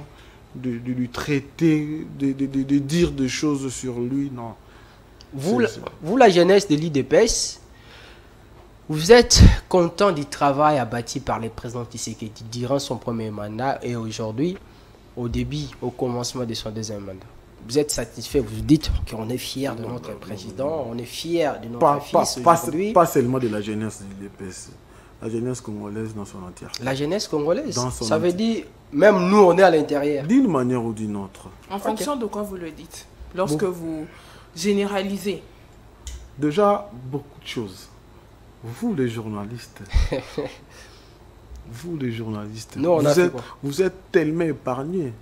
de lui traiter, de dire des choses sur lui. Non.
Vous, la jeunesse de l'IDPS, vous êtes content du travail abattu par le président Tshisekedi durant son premier mandat et aujourd'hui, au début, au commencement de son deuxième mandat. Vous êtes satisfait, vous dites qu'on est fier de notre président, on est fier de notre fils aujourd'hui.
Pas seulement de la jeunesse de l'IDPS, la jeunesse congolaise dans son entièreté.
La jeunesse congolaise, ça veut dire, même nous on est à l'intérieur.
D'une manière ou d'une autre.
En fonction de quoi vous le dites, lorsque vous généralisez.
Déjà, beaucoup de choses. Vous les journalistes, vous êtes tellement épargnés.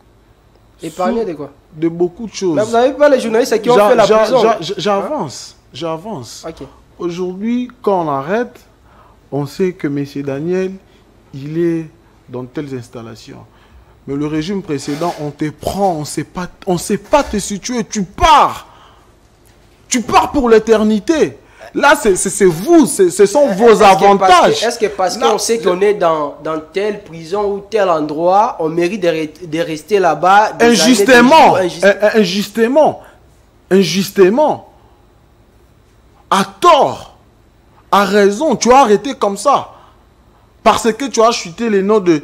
Épargné de quoi?
De beaucoup de choses.
Mais vous n'avez pas les journalistes qui ont fait la prison.
J'avance. Aujourd'hui, quand on arrête, on sait que M. Daniel, il est dans telles installations. Mais le régime précédent, on te prend, on ne sait pas te situer, tu pars. Tu pars pour l'éternité. Là, c'est vous, ce sont vos avantages.
Est-ce que parce qu'on sait qu'on est dans telle prison ou tel endroit, on mérite de rester là-bas?
Injustement. À tort, à raison, tu as arrêté comme ça. Parce que tu as chuté les noms de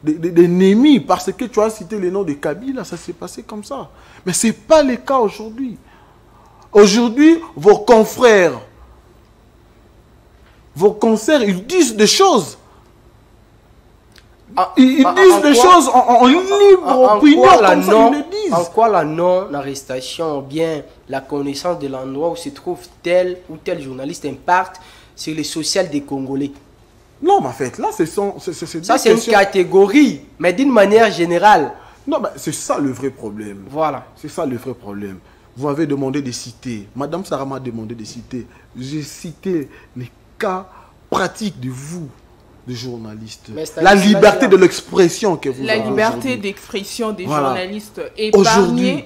Némi, parce que tu as cité les noms de Kabila, ça s'est passé comme ça. Mais ce n'est pas le cas aujourd'hui. Aujourd'hui, vos confrères, vos concerts, ils disent des choses. Ils disent des choses en libre opinion, comme ça ils le disent.
En quoi la non-arrestation ou bien la connaissance de l'endroit où se trouve tel ou tel journaliste impacte sur le social des Congolais?
Non, mais en fait, là,
ça, c'est une catégorie, mais d'une manière générale.
Non, mais c'est ça le vrai problème.
Voilà.
C'est ça le vrai problème. Vous m'avez demandé de citer. Madame Sarah m'a demandé de citer. J'ai cité les cas pratiques de vous, de journalistes. La liberté de l'expression que vous avez.
La liberté d'expression des journalistes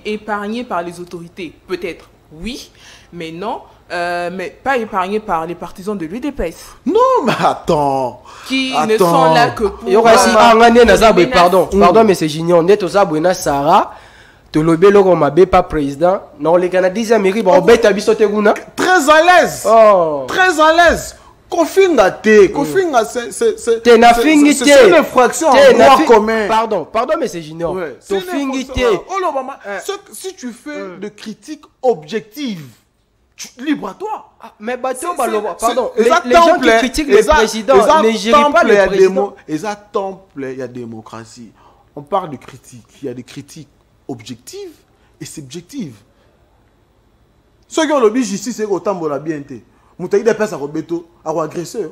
épargnée par les autorités. Peut-être, oui, mais non. Mais pas épargnée par les partisans de l'UDPS.
Non, mais attends.
Qui ne sont là que pour...
Pardon, mais c'est Gignon. On est aux abonnés Sarah. Tolobe logo mabe pas président. Non, les Canadiens mairie bon bête abisote guna.
Très à l'aise. Très à l'aise. Kofinga te, kofinga c'est une infraction en droit commun.
Pardon mais c'est Junior. Kofingi te.
Si tu fais de critiques objectives, libre à toi.
Mais pardon, les gens qui critiquent le président ne gèrent pas le président.
Il y a démocratie. On parle de critique, il y a des critiques objective et subjective. Ceux qui ont le justice, c'est autant de la bien. Moutaï des personnes à agresser.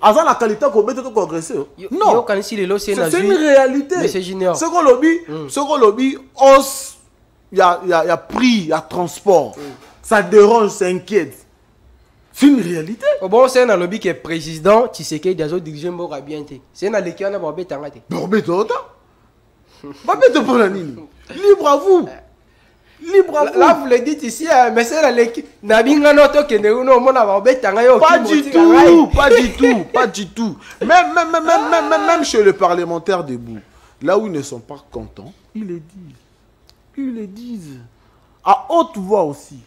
Avant la qualité qu'on met tout agresser. Non, c'est une réalité.
Mais c'est génial.
Ce qu'on lobby, os, il y a prix, il y a transport. Ça dérange, ça inquiète. C'est une réalité.
Bon, c'est un lobby qui est président, Tshisekedi, Dazo dirige Mbora bien. C'est un lobby qui est Borbé Tangate.
Borbé Tota. Borbé Tota. Libre à vous. Libre à vous.
Là, vous le dites ici, mais c'est la l'équipe. Pas du
tout, pas du tout, pas du tout. Même chez les parlementaires debout, là où ils ne sont pas contents, ils le disent. Ils le disent. À haute voix aussi.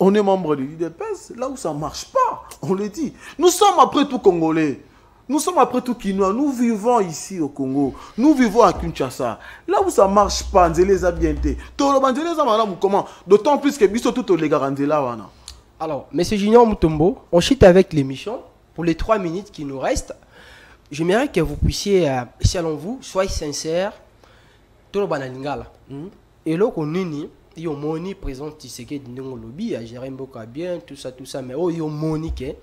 On est membre de l'UDPS, là où ça ne marche pas, on le dit. Nous sommes après tout Congolais. Nous sommes après tout Kinois. Nous vivons ici au Congo. Nous vivons à Kinshasa. Là où ça ne marche pas, Nzeleza bien été. Comment? D'autant plus que Bisso tout les garanzela.
Alors, M. Junior Mutombo, on chute avec l'émission. Pour les 3 minutes qui nous restent, j'aimerais que vous puissiez, selon vous, soyez sincères. Tout le banalingala. Et là, on uni. Il y a moni présent Tshisekedi dans le lobby, à gérer Mboka bien, tout ça, mais il y a moni qui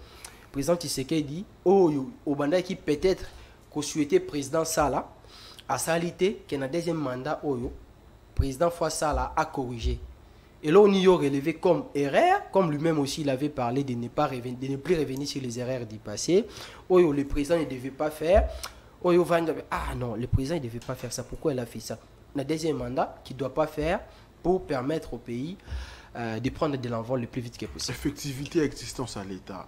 président Tshisekedi, au banda qui peut-être qu'on souhaitait président Sala, à salité, qui est dans deuxième mandat, président fois Sala a corrigé. Et là, on y a relevé comme erreur, comme lui-même aussi il avait parlé de ne plus revenir sur les erreurs du passé. Le président ne devait pas faire. Ah non, le président ne devait pas faire ça. Pourquoi il a fait ça? Le deuxième mandat qu'il ne doit pas faire pour permettre au pays de prendre de l'envol le plus vite que possible.
Effectivité, existence à l'État.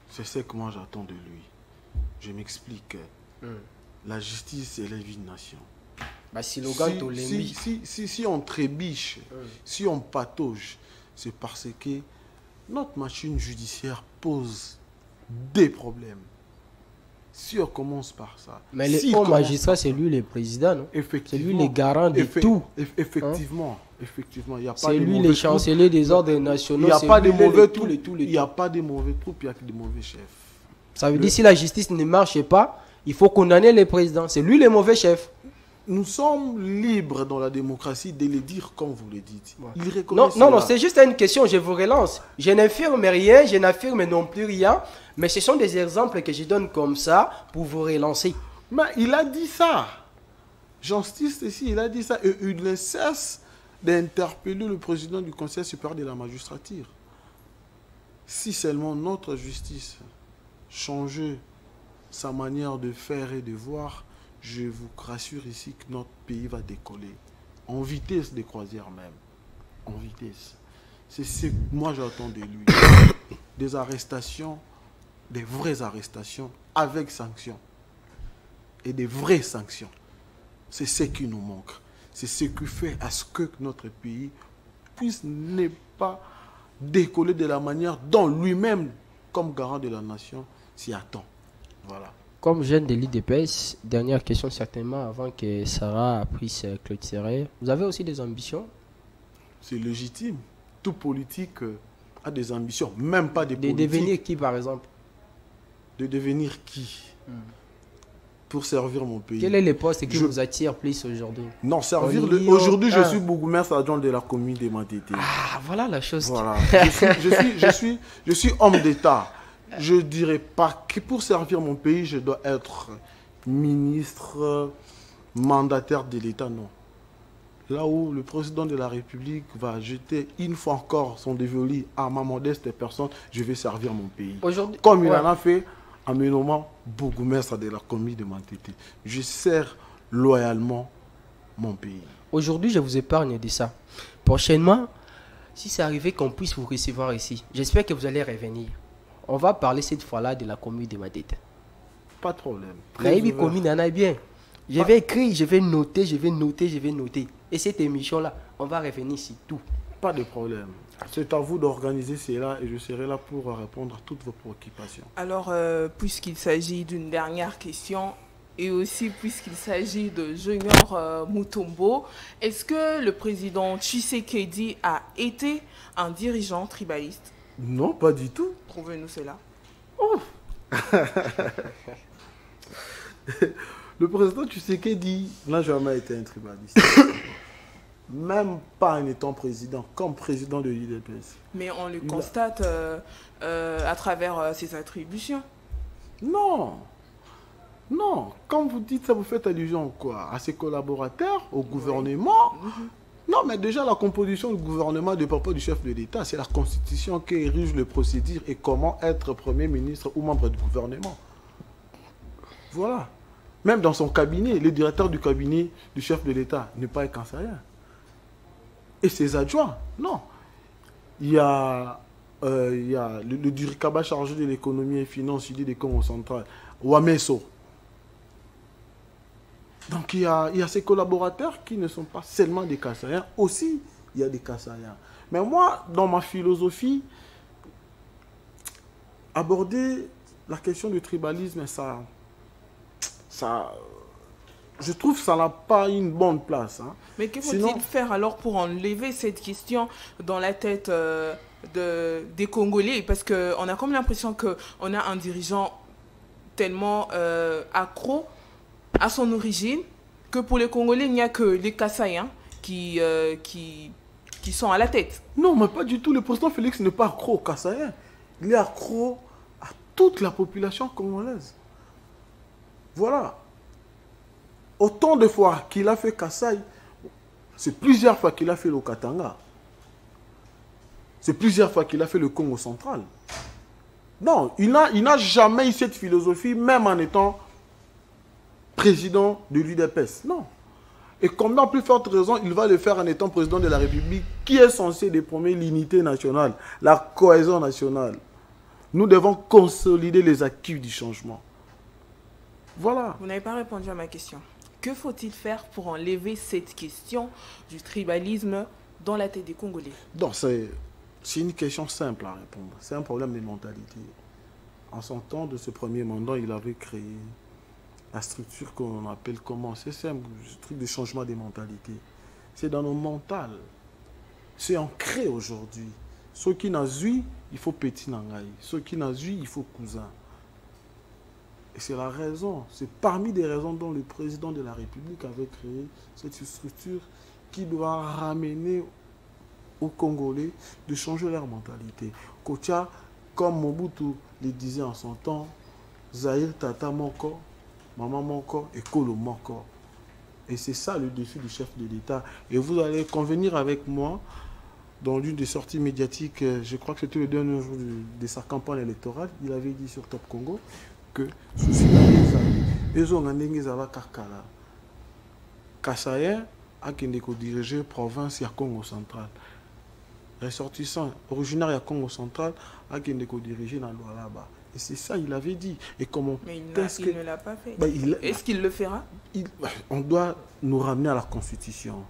C'est ce que moi j'attends de lui. Je m'explique. La justice élève une nation. Si on trébiche, si on patauge, c'est parce que notre machine judiciaire pose des problèmes. Si on commence par ça.
Mais le haut magistrat, c'est lui le président, non? C'est lui le garant de tout.
Effectivement.
C'est lui le chancelier des ordres nationaux.
Il n'y a pas de mauvais troupes. Il n'y a pas de mauvais troupes, il y a que de mauvais chefs.
Ça veut dire si la justice ne marche pas, il faut condamner le président. C'est lui le mauvais chef.
Nous sommes libres dans la démocratie de le dire comme vous le dites. Il
non, c'est juste une question, je vous relance. Je n'affirme rien, je n'affirme non plus rien, mais ce sont des exemples que je donne comme ça pour vous relancer.
Mais il a dit ça. Justice ici, il a dit ça. Et il ne cesse d'interpeller le président du Conseil supérieur de la magistrature. Si seulement notre justice changeait sa manière de faire et de voir, je vous rassure ici que notre pays va décoller. En vitesse de croisière même. En vitesse. C'est ce que moi j'attends de lui. Des arrestations, des vraies arrestations avec sanctions. Et des vraies sanctions. C'est ce qui nous manque. C'est ce qui fait à ce que notre pays puisse ne pas décoller de la manière dont lui-même, comme garant de la nation, s'y attend. Voilà.
Comme jeune de l'IDPS, dernière question certainement avant que Sarah puisse clôturer. Vous avez aussi des ambitions?
C'est légitime. Tout politique a des ambitions, même pas des politiques.
De devenir qui par exemple?
De devenir qui? Pour servir mon pays.
Quel est le poste qui vous attire plus aujourd'hui?
Non, servir aujourd'hui, je suis bourgmestre adjoint de la commune de Matete.
Ah, voilà la chose.
Voilà. je suis homme d'État. Je ne dirais pas que pour servir mon pays, je dois être ministre, mandataire de l'État, non. Là où le président de la République va jeter une fois encore son dévolu à ma modeste personne, je vais servir mon pays. Comme il en a fait en me nommant bourgmestre de la commune de Matete. Je sers loyalement mon pays.
Aujourd'hui, je vous épargne de ça. Prochainement, si c'est arrivé qu'on puisse vous recevoir ici, j'espère que vous allez revenir. On va parler cette fois-là de la commune de Matete.
Pas de problème.
Commune en a bien. Je vais écrire, je vais noter, je vais noter. Et cette émission-là, on va revenir sur tout.
Pas de problème. C'est à vous d'organiser cela et je serai là pour répondre à toutes vos préoccupations.
Alors, puisqu'il s'agit d'une dernière question et aussi puisqu'il s'agit de Junior Mutombo, est-ce que le président Tshisekedi a été un dirigeant tribaliste?
Non, pas du tout.
Prouvez-nous cela.
Oh. Le président Tshisekedi n'a jamais été un tribaliste. Même pas en étant président, comme président de l'UDPS.
Mais on le constate à travers ses attributions.
Non. Non. Quand vous dites ça, vous faites allusion quoi? À ses collaborateurs, au gouvernement. Non, mais déjà, la composition du gouvernement ne dépend pas du chef de l'État. C'est la Constitution qui érige le procédure et comment être Premier ministre ou membre du gouvernement. Voilà. Même dans son cabinet, le directeur du cabinet du chef de l'État n'est pas un cancerien. Et ses adjoints, non. Il y a le Durikaba chargé de l'économie et finances du Congo central, Wameso. Donc il y a ces collaborateurs qui ne sont pas seulement des Kassariens, aussi il y a des Kassariens. Mais moi, dans ma philosophie, aborder la question du tribalisme, je trouve que ça n'a pas une bonne place. Hein.
Mais que faut-il faire alors pour enlever cette question dans la tête des Congolais? Parce qu'on a comme l'impression qu'on a un dirigeant tellement accro à son origine que pour les Congolais, il n'y a que les Kassaïens qui sont à la tête.
Non, mais pas du tout. Le président Félix n'est pas accro aux Kassaïens. Il est accro à toute la population congolaise. Voilà. Autant de fois qu'il a fait Kassai, c'est plusieurs fois qu'il a fait le Katanga. C'est plusieurs fois qu'il a fait le Congo central. Non, il n'a jamais eu cette philosophie, même en étant président de l'UDPS. Non. Et comme dans plus forte raison, il va le faire en étant président de la République, qui est censé déprôner l'unité nationale, la cohésion nationale. Nous devons consolider les acquis du changement. Voilà.
Vous n'avez pas répondu à ma question. Que faut-il faire pour enlever cette question du tribalisme dans la tête des Congolais?
Donc, c'est une question simple à répondre. C'est un problème de mentalité. En son temps de ce premier mandat, il avait créé la structure qu'on appelle comment? C'est simple, ce truc de changement des mentalités. C'est dans nos mentales. C'est ancré aujourd'hui. Ceux qui n'ont vu, il faut petit nangaï. Ceux qui n'ont vu, il faut cousin. Et c'est la raison, c'est parmi des raisons dont le président de la République avait créé cette structure qui doit ramener aux Congolais de changer leur mentalité. Kocha, comme Mobutu le disait en son temps, Zahir Tata Moko, Maman Moko et Kolo Moko. Et c'est ça le défi du chef de l'État. Et vous allez convenir avec moi, dans l'une des sorties médiatiques, je crois que c'était le dernier jour de sa campagne électorale, il avait dit sur Top Congo que les ont Kassaïen a dirigé la province de Congo central. Ressortissant, originaire de Congo central, a dirigé dans là-bas. Et c'est ça, il avait dit. Et comment
mais il ne l'a pas fait. Est-ce qu'il le fera?
On doit nous ramener à la Constitution.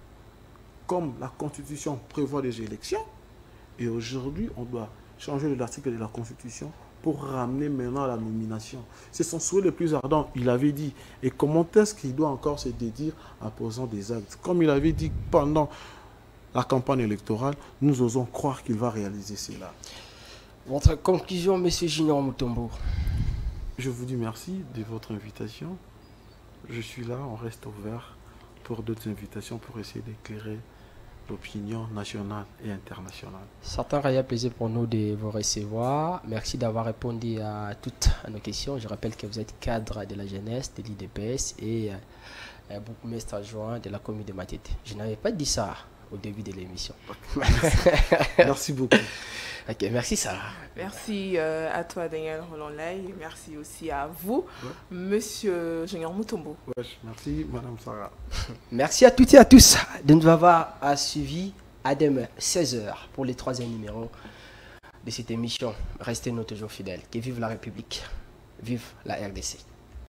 Comme la Constitution prévoit des élections, et aujourd'hui, on doit changer l'article de la Constitution pour ramener maintenant à la nomination. C'est son souhait le plus ardent, il avait dit. Et comment est-ce qu'il doit encore se dédire en posant des actes? Comme il avait dit pendant la campagne électorale, nous osons croire qu'il va réaliser cela.
Votre conclusion, M. Junior Mutombo?
Je vous dis merci de votre invitation. Je suis là, on reste ouvert pour d'autres invitations pour essayer d'éclairer l'opinion nationale et internationale.
C'est un réel plaisir pour nous de vous recevoir. Merci d'avoir répondu à toutes nos questions. Je rappelle que vous êtes cadre de la jeunesse, de l'IDPS et bourgmestre adjoint de la commune de Matete. Je n'avais pas dit ça au début de l'émission.
Merci beaucoup.
Ok, merci Sarah.
Merci à toi Daniel Roland-Lay. Merci aussi à vous, Monsieur Junior Mutombo.
Merci Madame Sarah.
Merci à toutes et à tous de nous avoir suivis. À demain, 16h, pour les 3e numéros de cette émission. Restez-nous toujours fidèles. Que vive la République, vive la RDC.